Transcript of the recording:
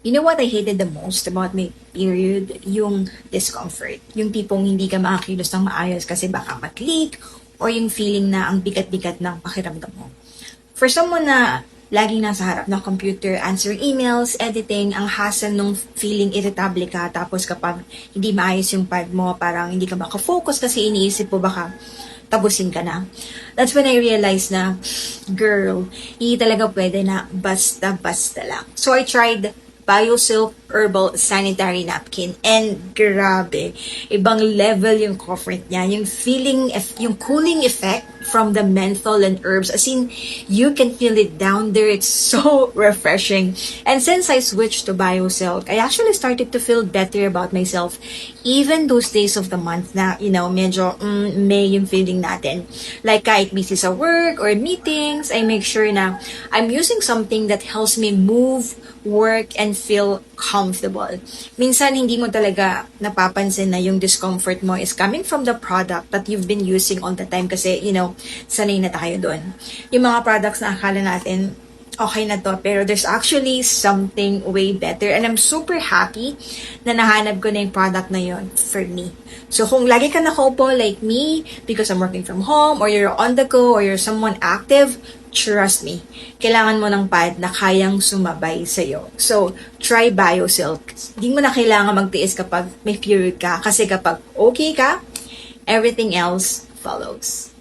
You know what I hated the most about my period? Yung discomfort. Yung tipong hindi ka makakilos ng maayos kasi baka mag-leak or yung feeling na ang bigat-bigat ng pakiramdam mo. For someone na laging nasa harap ng computer, answering emails, editing, ang hassle nung feeling irritable ka, tapos kapag hindi maayos yung pad mo, parang hindi ka makafocus kasi iniisip mo baka tapusin ka na. That's when I realized na, girl, hindi talaga pwede na basta-basta lang. So I tried Biosilk Herbal Sanitary Napkin. And grabe, ibang level yung comfort niya. Yung feeling, yung cooling effect from the menthol and herbs. As in, you can feel it down there. It's so refreshing. And since I switched to Biosilk, I actually started to feel better about myself. Even those days of the month na, medyo may yung feeling natin. Like kahit busy sa work or meetings, I make sure na I'm using something that helps me move, work, and feel comfortable. Minsan, hindi mo talaga napapansin na yung discomfort mo is coming from the product that you've been using all the time kasi, sanay na tayo doon. Yung mga products na akala natin, okay na to, pero there's actually something way better. And I'm super happy na nahanap ko na yung product na yon for me. So, kung lagi ka nakaupo like me, because I'm working from home, or you're on the go, or you're someone active, trust me, kailangan mo ng pad na kayang sumabay sa'yo. So, try Biosilk. Hindi mo na kailangan magtiis kapag may period ka. Kasi kapag okay ka, everything else follows.